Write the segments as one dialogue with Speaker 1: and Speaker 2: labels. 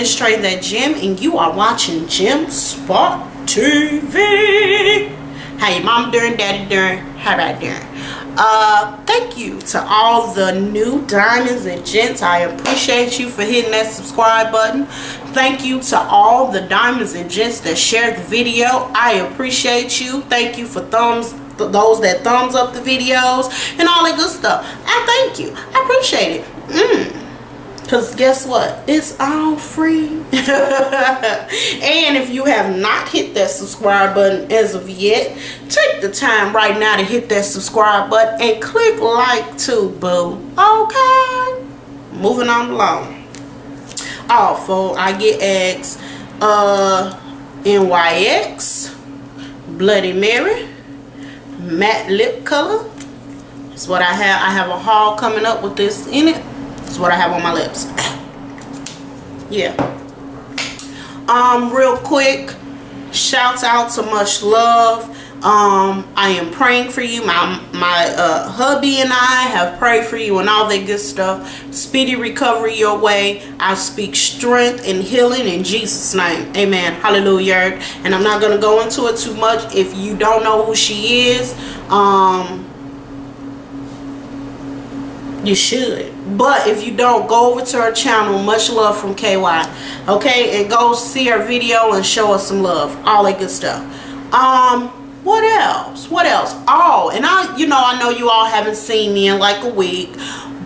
Speaker 1: Straight that Gem, and you are watching Gem Spot TV. How your mom doing, daddy doing, how about doing? Thank you to all the new diamonds and gents. I appreciate you for hitting that subscribe button. Thank you to all the diamonds and gents that shared the video. I appreciate you. Thank you for those that thumbs up the videos and all that good stuff. I thank you. I appreciate it. Because guess what? It's all free. And if you have not hit that subscribe button as of yet, take the time right now to hit that subscribe button and click like too, boo. Okay? Moving on along. Also, I get eggs, NYX, Bloody Mary, matte lip color. That's what I have. I have a haul coming up with this in it. That's what I have on my lips. Yeah. Real quick, shouts out to Much Love. I am praying for you. My hubby and I have prayed for you and all that good stuff. Speedy recovery your way. I speak strength and healing in Jesus' name. Amen. Hallelujah. And I'm not going to go into it too much. If you don't know who she is, you should. But if you don't, go over to her channel, Much Love from KY. Okay? And go see her video and show us some love. All that good stuff. What else? What else? Oh, and I know you all haven't seen me in like a week.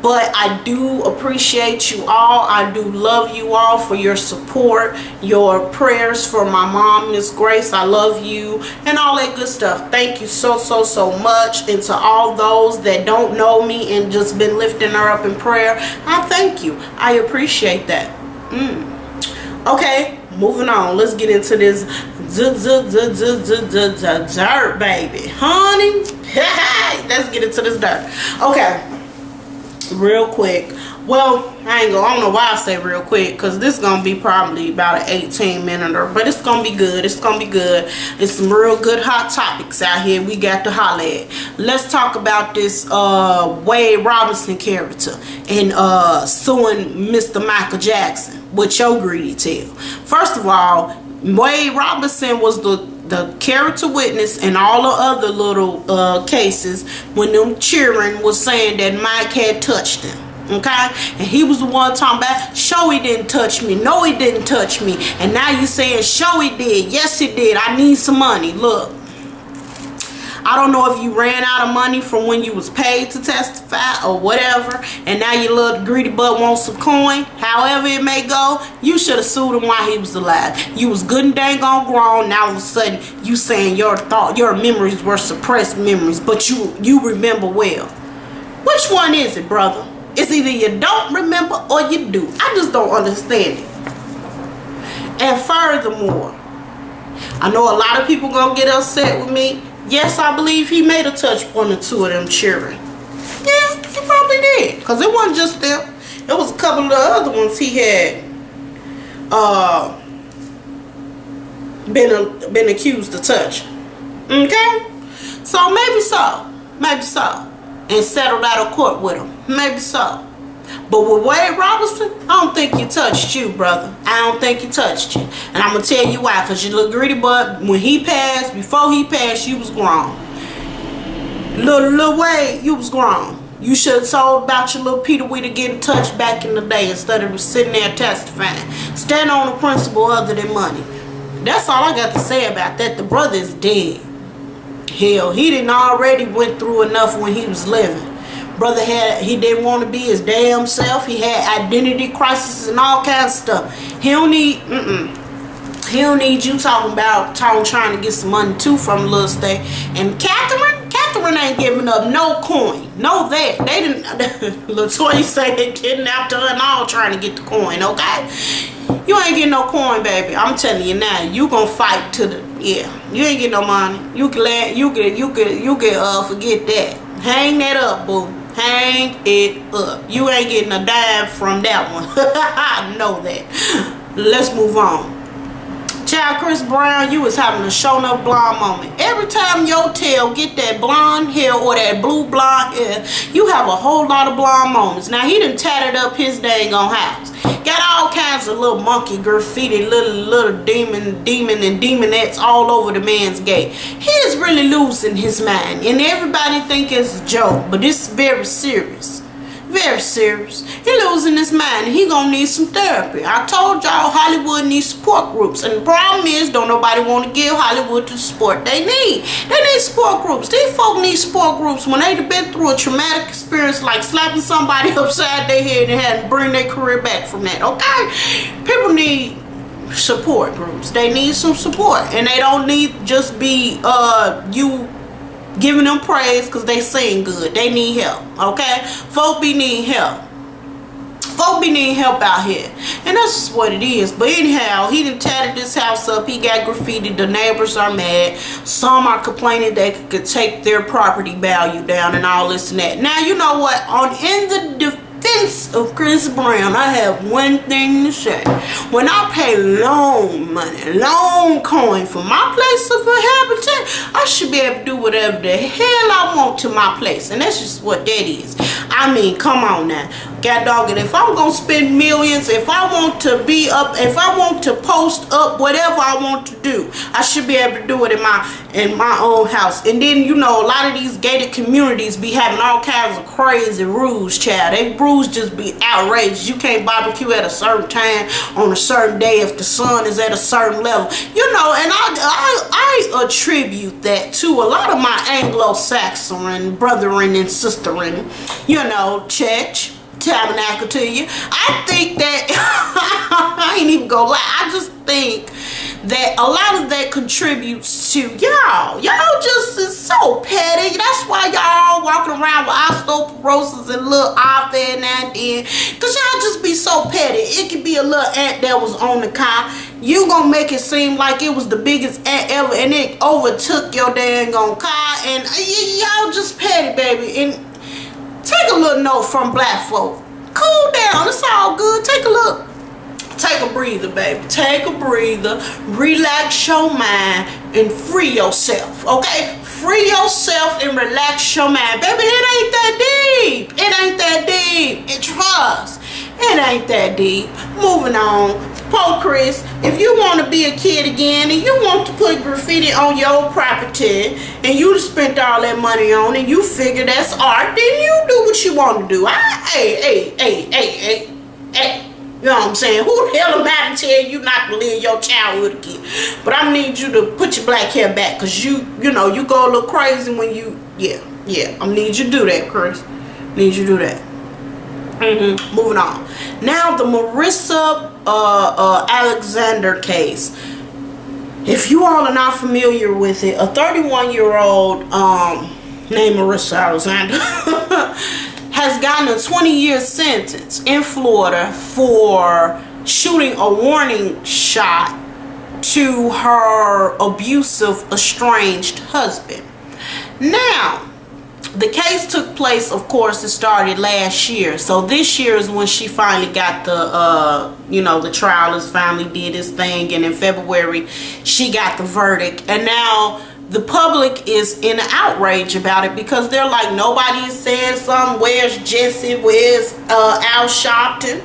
Speaker 1: But I do appreciate you all. I do love you all for your support, your prayers for my mom, Miss Grace. I love you and all that good stuff. Thank you so much. And to all those that don't know me and just been lifting her up in prayer, I thank you. I appreciate that. Okay, moving on. Let's get into this dirt, baby. Honey, let's get into this dirt. Okay. Real quick. Well, I don't know why I say real quick, because this is going to be probably about an 18-minute, but it's going to be good. It's going to be good. It's some real good hot topics out here we got to holler at. Let's talk about this Wade Robinson character and suing Mr. Michael Jackson with your greedy tail. First of all, Wade Robinson was the character witness in all the other little cases when them cheering was saying that Mike had touched him. Okay? And he was the one talking about, show he didn't touch me. No, he didn't touch me. And now you saying, show he did. Yes, he did. I need some money. Look. I don't know if you ran out of money from when you was paid to testify or whatever, and now your little greedy butt wants some coin. However it may go, you should have sued him while he was alive. You was good and dang on grown. Now all of a sudden you saying your memories were suppressed memories, but you remember well. Which one is it, brother? It's either you don't remember or you do. I just don't understand it. And furthermore, I know a lot of people gonna get upset with me. Yes, I believe he made a touch one or two of them cheering. Yeah, he probably did. Because it wasn't just them. It was a couple of the other ones he had been accused of touching. Okay? So maybe so. Maybe so. And settled out of court with him. Maybe so. But with Wade Robinson, I don't think he touched you, brother. I don't think he touched you. And I'm going to tell you why. Because you look greedy, but when he passed, before he passed, you was grown. Little Wade, you was grown. You should have told about your little Peter Weeder getting touched back in the day instead of sitting there testifying. Stand on the principle other than money. That's all I got to say about that. The brother is dead. Hell, he didn't already went through enough when he was living. Brother he didn't want to be his damn self. He had identity crisis and all kinds of stuff. He don't need you talking about trying to get some money too from Lil Stay. And Catherine ain't giving up no coin. No that. They didn't LaToya say they kidnapped her and all trying to get the coin, okay? You ain't getting no coin, baby. I'm telling you now, you gonna fight to the you ain't getting no money. You can forget that. Hang that up, boo. Hang it up. You ain't getting a dime from that one. I know that. Let's move on. Child, Chris Brown, you was having a show enough blonde moment. Every time your tail get that blonde hair or that blue blonde hair, you have a whole lot of blonde moments. Now, he done tatted up his dang on house. Got all kinds of little monkey graffiti, little demon and demonettes all over the man's gate. He is really losing his mind, and everybody think it's a joke, but it's very serious. Very serious. He losing his mind, and he gonna need some therapy. I told y'all Hollywood needs support groups, and the problem is don't nobody want to give Hollywood the support they need. They need support groups. These folk need support groups when they've been through a traumatic experience like slapping somebody upside their head and had to bring their career back from that. Okay, people need support groups. They need some support, and they don't need just be you giving them praise because they sing good. They need help. Okay, folk be need help. Folk be need help out here, and that's just what it is. But anyhow, he done tatted this house up. He got graffiti. The neighbors are mad. Some are complaining they could take their property value down and all this and that. Now, you know what? In the defense of Chris Brown, I have one thing to say. When I pay loan money, loan coin for my place of habitat, I should be able to do whatever the hell I want to my place, and that's just what that is. I mean, come on now. God dog it, if I'm gonna spend millions, if I want to be up, if I want to post up whatever I want to do, I should be able to do it in my own house. And then, you know, a lot of these gated communities be having all kinds of crazy rules, child. They rules just be outrageous. You can't barbecue at a certain time on a certain day if the sun is at a certain level, you know. And I attribute that to a lot of my Anglo-Saxon brethren and sisterin, you know, church tabernacle to you. I think that I ain't even gonna lie, I just think that a lot of that contributes to y'all just is so petty. That's why y'all walking around with osteoporosis and little off there now and then, because y'all just be so petty. It could be a little ant that was on the car, you gonna make it seem like it was the biggest ant ever and it overtook your dang on car, and y'all just petty, baby. And take a little note from black folk. Cool down. It's all good. Take a look. Take a breather, baby. Take a breather. Relax your mind and free yourself. Okay? Free yourself and relax your mind. Baby, it ain't that deep. It ain't that deep. Trust. It ain't that deep. Moving on. Poor Chris, if you want to be a kid again and you want to put graffiti on your property and you spent all that money on it, you figure that's art, then you do what you want to do. Hey. You know what I'm saying? Who the hell am I to tell you not to live your childhood again? But I need you to put your black hair back, because you know, you go a little crazy when you, yeah. I need you to do that, Chris. Need you to do that. Moving on. Now, the Marissa Alexander case. If you all are not familiar with it, a 31-year-old named Marissa Alexander has gotten a 20-year sentence in Florida for shooting a warning shot to her abusive, estranged husband. Now, the case took place, of course, it started last year. So this year is when she finally got the, the trial. His family did his thing. And in February, she got the verdict. And now the public is in outrage about it, because they're like, nobody is saying something. Where's Jesse? Where's Al Sharpton?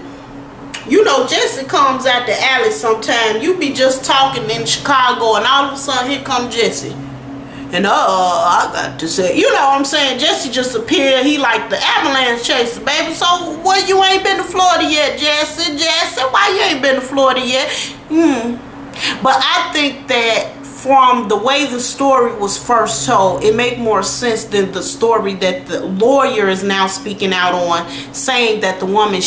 Speaker 1: You know, Jesse comes out the alley sometime. You be just talking in Chicago, and all of a sudden, here comes Jesse. And I got to say, you know what I'm saying? Jesse just appeared. He like the ambulance chaser, baby. So, what, you ain't been to Florida yet, Jesse? Jesse, why you ain't been to Florida yet? But I think that from the way the story was first told, it made more sense than the story that the lawyer is now speaking out on, saying that the woman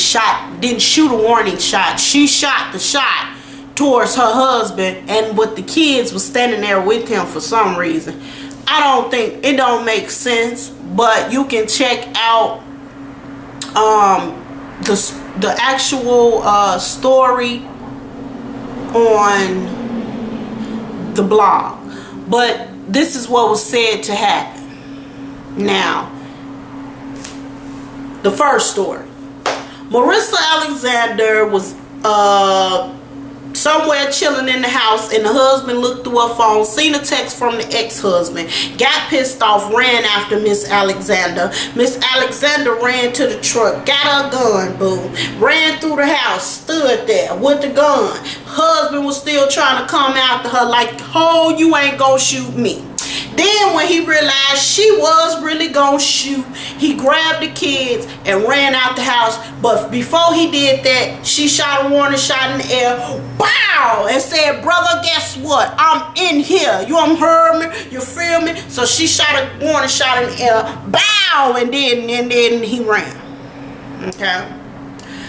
Speaker 1: didn't shoot a warning shot. She shot the shot towards her husband, and with the kids was standing there with him for some reason. I don't think, it don't make sense, but you can check out the actual story on the blog. But this is what was said to happen. Now, the first story. Marissa Alexander was somewhere chilling in the house, and the husband looked through her phone, seen a text from the ex-husband, got pissed off, ran after Miss Alexander. Miss Alexander ran to the truck, got her gun, boom, ran through the house, stood there with the gun. Husband was still trying to come after her like, oh, you ain't gonna shoot me. Then when he realized she was really gonna shoot, he grabbed the kids and ran out the house. But before he did that, she shot a warning shot in the air, bow, and said, brother, guess what? I'm in here. You heard me? You feel me? So she shot a warning shot in the air, bow, and then he ran. Okay.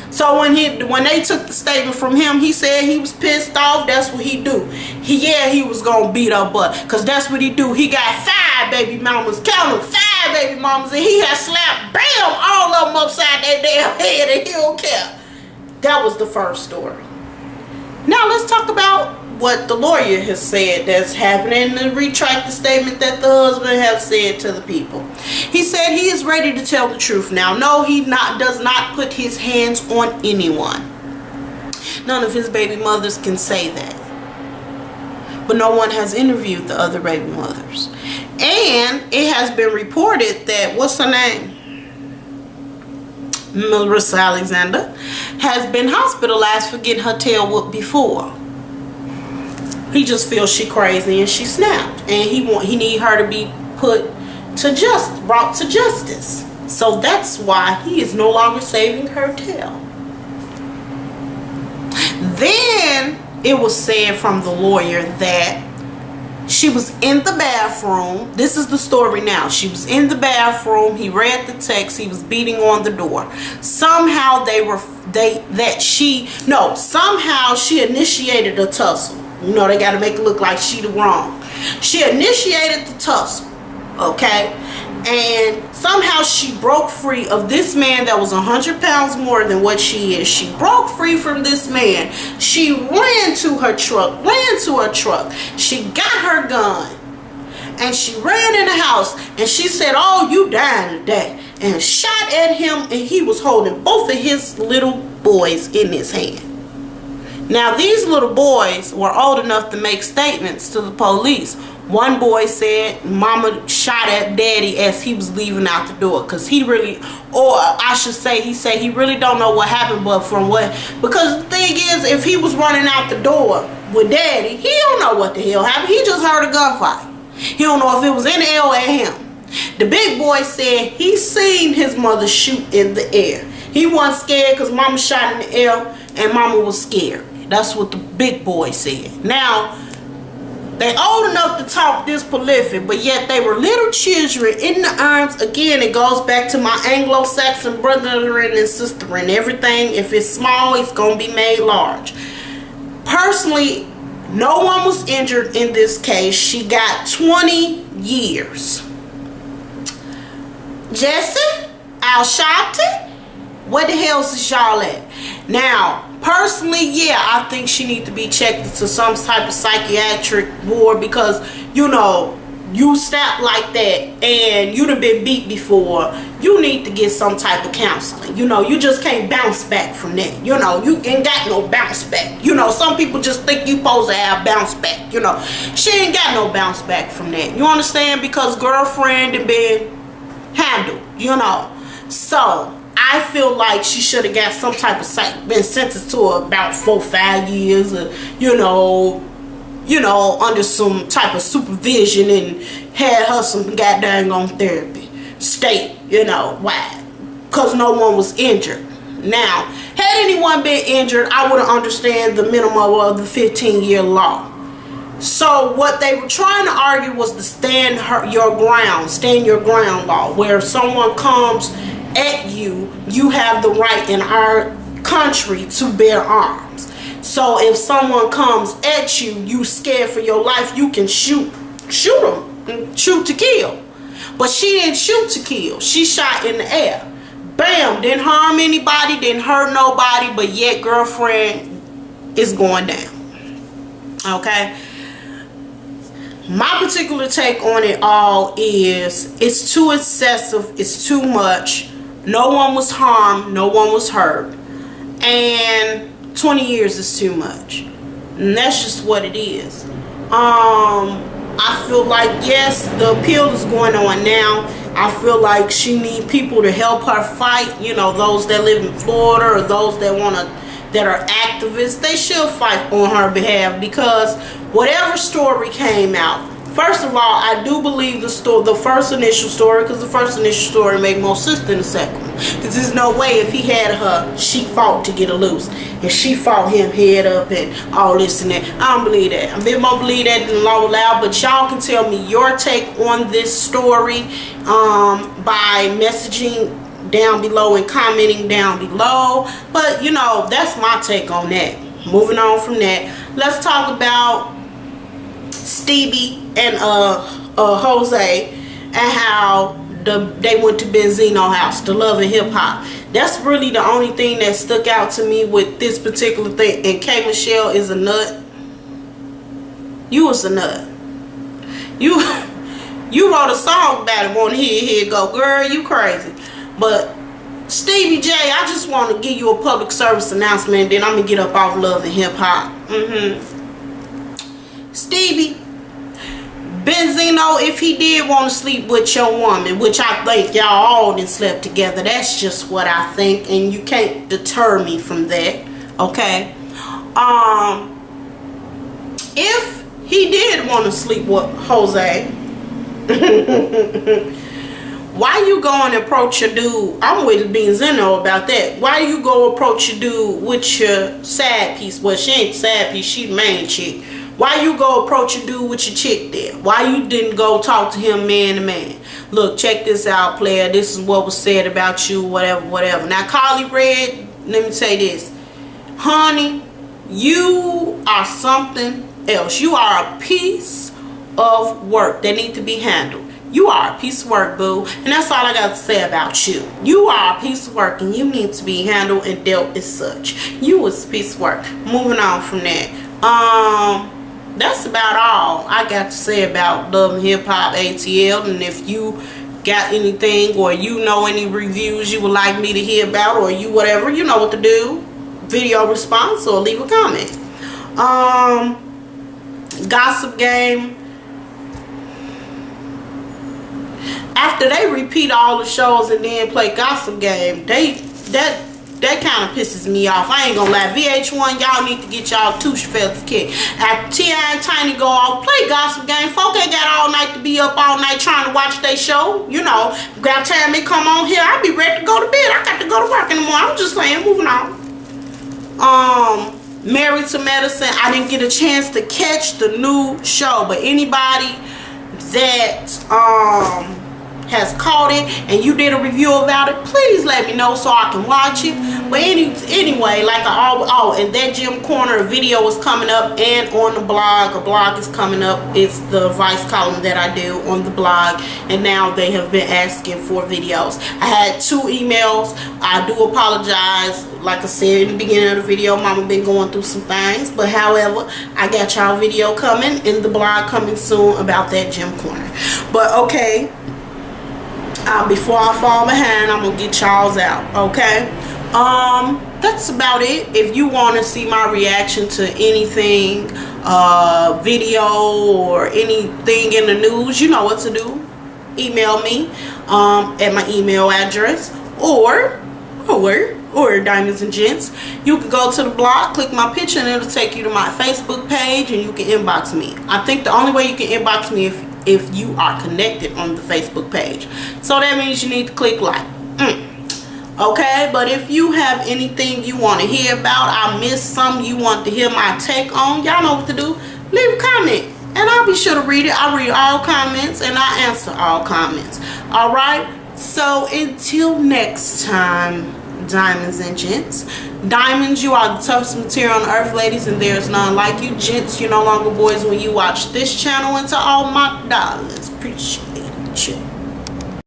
Speaker 1: So when they took the statement from him, he said he was pissed off. That's what he do. He was gonna beat her butt, because that's what he do. He got 5 baby mamas, count them, 5 baby mamas, and he had slapped, bam, all of them upside their damn head, and he don't care. That was the first story. Now let's talk about what the lawyer has said that's happening, and retract the statement that the husband has said to the people. He said he is ready to tell the truth now. No, he does not put his hands on anyone. None of his baby mothers can say that. But no one has interviewed the other baby mothers. And it has been reported that, what's her name? Marissa Alexander has been hospitalized for getting her tail whooped before. He just feels she crazy and she snapped, and he need her to be brought to justice. So that's why he is no longer saving her tail. Then it was said from the lawyer that she was in the bathroom. This is the story now. She was in the bathroom. He read the text. He was beating on the door. Somehow somehow she initiated a tussle. You know, they got to make it look like she the wrong. She initiated the tussle, okay? And somehow she broke free of this man that was 100 pounds more than what she is. She broke free from this man. She ran to her truck. She got her gun. And she ran in the house. And she said, oh, you dying today. And shot at him. And he was holding both of his little boys in his hand. Now, these little boys were old enough to make statements to the police. One boy said mama shot at daddy as he was leaving out the door, because he really, or I should say, he said he really don't know what happened, but because the thing is, if he was running out the door with daddy, he don't know what the hell happened. He just heard a gunfight. He don't know if it was in the air or at him. The big boy said he seen his mother shoot in the air. He wasn't scared because mama shot in the air and mama was scared. That's what the big boy said. Now, they old enough to talk this prolific, but yet they were little children in the arms. Again, it goes back to my Anglo-Saxon brethren and sister and everything. If it's small, it's going to be made large. Personally, no one was injured in this case. She got 20 years. Jesse, Al-Shanti, where the hell is y'all at? Now, personally, yeah, I think she needs to be checked into some type of psychiatric ward, because, you know, you snap like that and you done been beat before. You need to get some type of counseling. You know, you just can't bounce back from that. You know, you ain't got no bounce back. You know, some people just think you supposed to have bounce back. You know, she ain't got no bounce back from that. You understand? Because girlfriend had been handled, you know. So I feel like she should have got some type of been sentenced to about 4 or 5 years, you know, under some type of supervision, and had her some goddamn on therapy, state, you know, why? Because no one was injured. Now, had anyone been injured, I would understand the minimum of the 15-year law. So what they were trying to argue was the stand your ground law, where if someone comes at you, you have the right in our country to bear arms. So if someone comes at you, you scared for your life, you can shoot them, shoot to kill. But she didn't shoot to kill. She shot in the air. Bam, didn't harm anybody, didn't hurt nobody, but yet girlfriend is going down. Okay? My particular take on it all is it's too excessive, it's too much. No one was harmed, no one was hurt. And 20 years is too much. And that's just what it is. I feel like, yes, the appeal is going on now. I feel like she need people to help her fight. You know, those that live in Florida or those that that are activists, they should fight on her behalf, because whatever story came out, first of all, I do believe the first initial story, because the first initial story made more sense than the second one. Because there's no way if he had her, she fought to get her loose, and she fought him head up and all this and that. I don't believe that. I bit more believe that than low loud. But y'all can tell me your take on this story by messaging down below and commenting down below. But you know, that's my take on that. Moving on from that, let's talk about Stevie and Jose, and how they went to Benzino house, the Love and Hip Hop. That's really the only thing that stuck out to me with this particular thing. And K Michelle is a nut. You was a nut. You wrote a song about it. Want to hear it go, girl? You crazy. But Stevie J, I just want to give you a public service announcement, and then I'm gonna get up off Love and Hip Hop. Stevie, Benzino, if he did want to sleep with your woman, which I think y'all all done slept together, that's just what I think, and you can't deter me from that, okay? If he did want to sleep with Jose, why you go and approach your dude? I'm with Benzino about that. Why you go approach your dude with your side piece? Well, she ain't side piece, she the main chick. Why you go approach your dude with your chick there? Why you didn't go talk to him man to man? Look, check this out, player. This is what was said about you, whatever, whatever. Now, Carly Red, let me say this. Honey, you are something else. You are a piece of work that need to be handled. You are a piece of work, boo. And that's all I got to say about you. You are a piece of work, and you need to be handled and dealt as such. You was a piece of work. Moving on from that. That's about all I got to say about Love and Hip Hop ATL. And if you got anything, or you know any reviews you would like me to hear about, or you whatever, you know what to do. Video response or leave a comment. Gossip Game. After they repeat all the shows and then play Gossip Game, that kind of pisses me off. I ain't gonna lie. VH1, y'all need to get y'all two feathers kicked. After T.I. and Tiny go off, play Gossip Game. Folk ain't got all night to be up all night trying to watch their show. You know, grab time they come on here, I'll be ready to go to bed. I got to go to work in the morning. I'm just saying, moving on. Married to Medicine, I didn't get a chance to catch the new show, but anybody that has caught it and you did a review about it, please let me know so I can watch it. But anyway, like and that Gym Corner video is coming up, and on the blog, a blog is coming up. It's the advice column that I do on the blog, and now they have been asking for videos. I had 2 emails. I do apologize. Like I said in the beginning of the video, mama been going through some things, but however, I got y'all video coming in the blog coming soon about that Gym Corner. But okay, before I fall behind, I'm gonna get y'all's out, okay? That's about it. If you want to see my reaction to anything, video or anything in the news, you know what to do. Email me at my email address, or Diamonds and Gents. You can go to the blog, click my picture, and it'll take you to my Facebook page, and you can inbox me. I think the only way you can inbox me if you are connected on the Facebook page. So that means you need to click like. Okay, but if you have anything you want to hear about, I missed something you want to hear my take on, y'all know what to do. Leave a comment, and I'll be sure to read it. I read all comments, and I answer all comments. Alright, so until next time, Diamonds and Gents. Diamonds, you are the toughest material on earth, ladies, and there's none like you. Gents, you're no longer boys when you watch this channel. And to all my darlings, appreciate you.